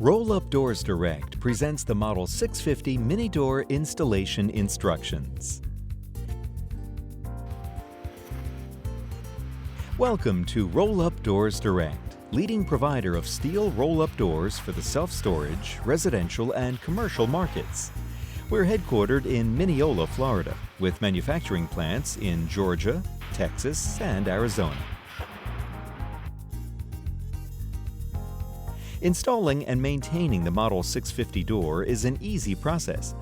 Roll-Up Doors Direct presents the Model 650 Mini Door Installation Instructions. Welcome to Roll-Up Doors Direct, leading provider of steel roll-up doors for the self-storage, residential, and commercial markets. We're headquartered in Mineola, Florida, with manufacturing plants in Georgia, Texas, and Arizona. Installing and maintaining the Model 650 door is an easy process.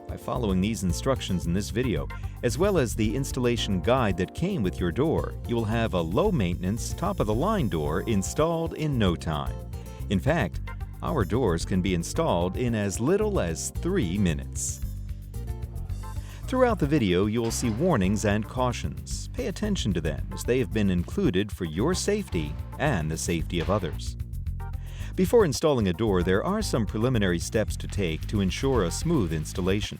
By following these instructions in this video, as well as the installation guide that came with your door, you will have a low-maintenance, top-of-the-line door installed in no time. In fact, our doors can be installed in as little as 3 minutes. Throughout the video, you will see warnings and cautions. Pay attention to them, as they have been included for your safety and the safety of others. Before installing a door, there are some preliminary steps to take to ensure a smooth installation.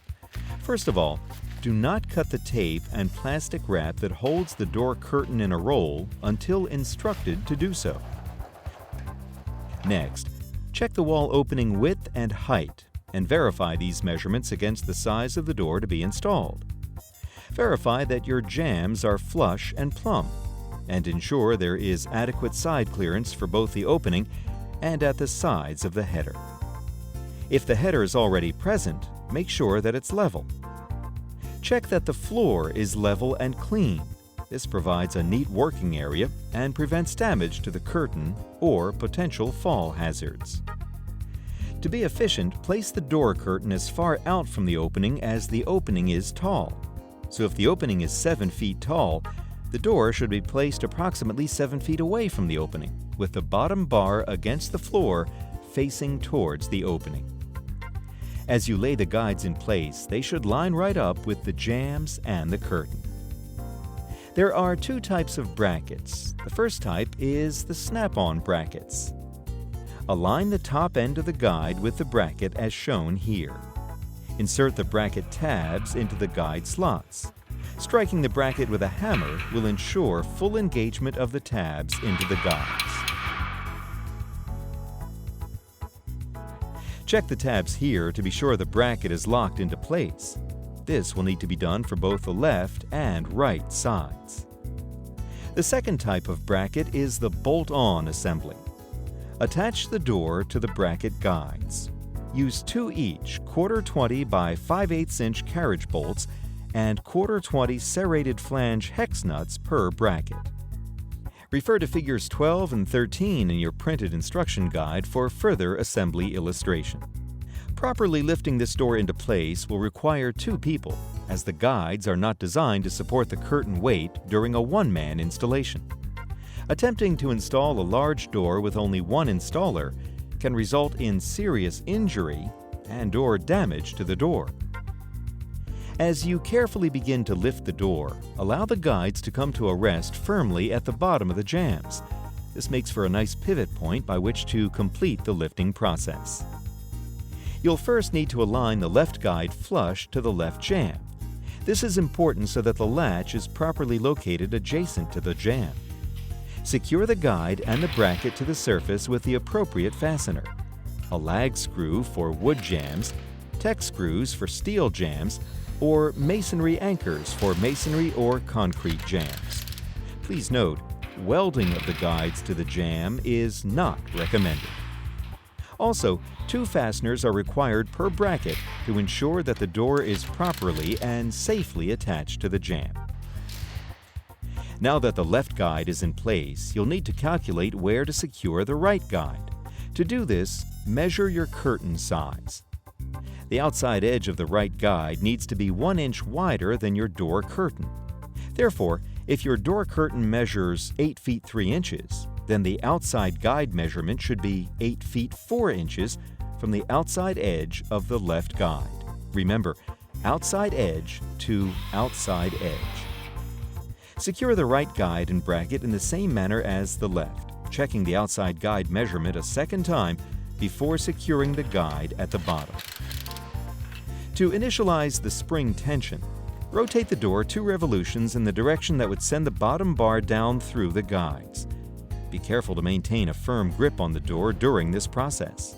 First of all, do not cut the tape and plastic wrap that holds the door curtain in a roll until instructed to do so. Next, check the wall opening width and height and verify these measurements against the size of the door to be installed. Verify that your jambs are flush and plumb, and ensure there is adequate side clearance for both the opening and at the sides of the header. If the header is already present, make sure that it's level. Check that the floor is level and clean. This provides a neat working area and prevents damage to the curtain or potential fall hazards. To be efficient, place the door curtain as far out from the opening as the opening is tall. So if the opening is 7 feet tall, the door should be placed approximately 7 feet away from the opening, with the bottom bar against the floor facing towards the opening. As you lay the guides in place, they should line right up with the jambs and the curtain. There are 2 types of brackets. The first type is the snap-on brackets. Align the top end of the guide with the bracket as shown here. Insert the bracket tabs into the guide slots. Striking the bracket with a hammer will ensure full engagement of the tabs into the guides. Check the tabs here to be sure the bracket is locked into place. This will need to be done for both the left and right sides. The second type of bracket is the bolt-on assembly. Attach the door to the bracket guides. Use 2 each 1/4 20 by 5/8 inch carriage bolts and 1/4 20 serrated flange hex nuts per bracket. Refer to figures 12 and 13 in your printed instruction guide for further assembly illustration. Properly lifting this door into place will require 2 people, as the guides are not designed to support the curtain weight during a one-man installation. Attempting to install a large door with only one installer can result in serious injury and/or damage to the door. As you carefully begin to lift the door, allow the guides to come to a rest firmly at the bottom of the jambs. This makes for a nice pivot point by which to complete the lifting process. You'll first need to align the left guide flush to the left jamb. This is important so that the latch is properly located adjacent to the jamb. Secure the guide and the bracket to the surface with the appropriate fastener. A lag screw for wood jambs, Tek screws for steel jambs, or masonry anchors for masonry or concrete jambs. Please note, welding of the guides to the jamb is not recommended. Also, 2 fasteners are required per bracket to ensure that the door is properly and safely attached to the jamb. Now that the left guide is in place, you'll need to calculate where to secure the right guide. To do this, measure your curtain size. The outside edge of the right guide needs to be 1 inch wider than your door curtain. Therefore, if your door curtain measures 8 feet 3 inches, then the outside guide measurement should be 8 feet 4 inches from the outside edge of the left guide. Remember, outside edge to outside edge. Secure the right guide and bracket in the same manner as the left, checking the outside guide measurement a second time before securing the guide at the bottom. To initialize the spring tension, rotate the door 2 revolutions in the direction that would send the bottom bar down through the guides. Be careful to maintain a firm grip on the door during this process.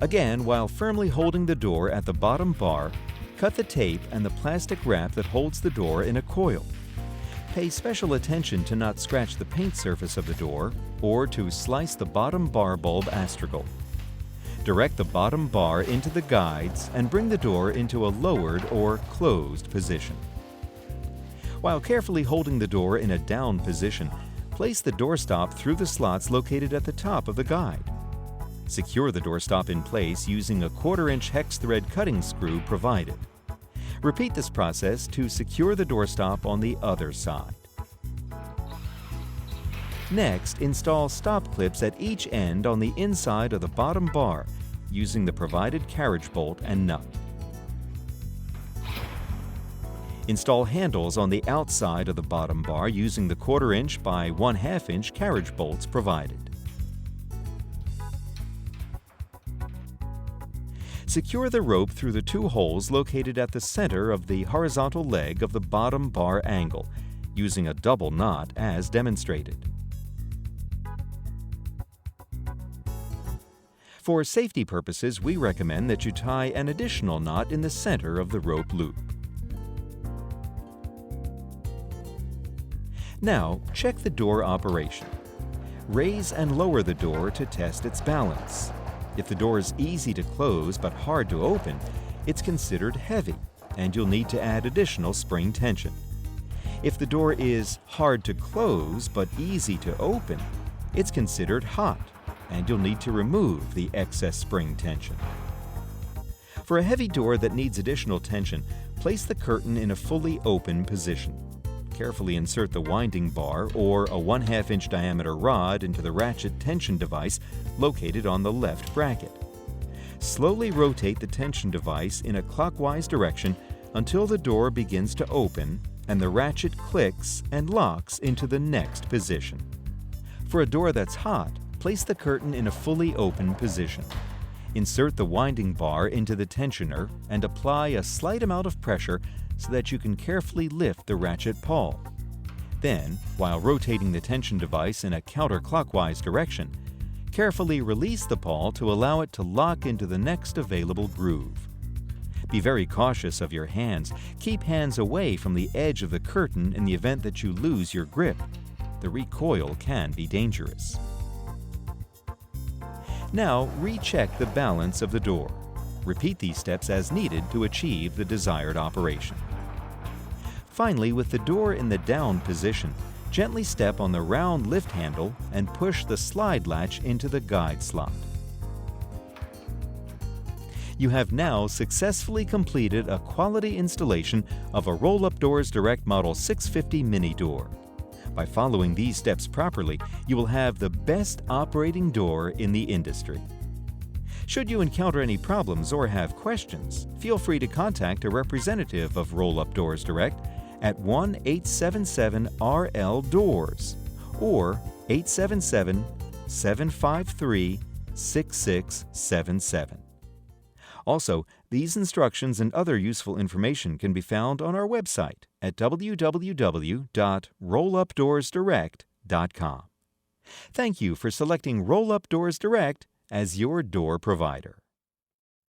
Again, while firmly holding the door at the bottom bar, cut the tape and the plastic wrap that holds the door in a coil. Pay special attention to not scratch the paint surface of the door or to slice the bottom bar bulb astragal. Direct the bottom bar into the guides and bring the door into a lowered or closed position. While carefully holding the door in a down position, place the doorstop through the slots located at the top of the guide. Secure the doorstop in place using a 1/4-inch hex thread cutting screw provided. Repeat this process to secure the doorstop on the other side. Next, install stop clips at each end on the inside of the bottom bar using the provided carriage bolt and nut. Install handles on the outside of the bottom bar using the 1/4-inch by 1/2-inch carriage bolts provided. Secure the rope through the 2 holes located at the center of the horizontal leg of the bottom bar angle, using a double knot as demonstrated. For safety purposes, we recommend that you tie an additional knot in the center of the rope loop. Now, check the door operation. Raise and lower the door to test its balance. If the door is easy to close but hard to open, it's considered heavy, and you'll need to add additional spring tension. If the door is hard to close but easy to open, it's considered hot, and you'll need to remove the excess spring tension. For a heavy door that needs additional tension, place the curtain in a fully open position. Carefully insert the winding bar or a 1/2-inch diameter rod into the ratchet tension device located on the left bracket. Slowly rotate the tension device in a clockwise direction until the door begins to open and the ratchet clicks and locks into the next position. For a door that's hot, place the curtain in a fully open position. Insert the winding bar into the tensioner and apply a slight amount of pressure so that you can carefully lift the ratchet pawl. Then, while rotating the tension device in a counterclockwise direction, carefully release the pawl to allow it to lock into the next available groove. Be very cautious of your hands. Keep hands away from the edge of the curtain in the event that you lose your grip. The recoil can be dangerous. Now, recheck the balance of the door. Repeat these steps as needed to achieve the desired operation. Finally, with the door in the down position, gently step on the round lift handle and push the slide latch into the guide slot. You have now successfully completed a quality installation of a Roll-Up Doors Direct Model 650 mini door. By following these steps properly, you will have the best operating door in the industry. Should you encounter any problems or have questions, feel free to contact a representative of Roll-Up Doors Direct at 1-877-RL-DOORS or 877-753-6677. Also, these instructions and other useful information can be found on our website at www.rollupdoorsdirect.com. Thank you for selecting Roll-Up Doors Direct as your door provider.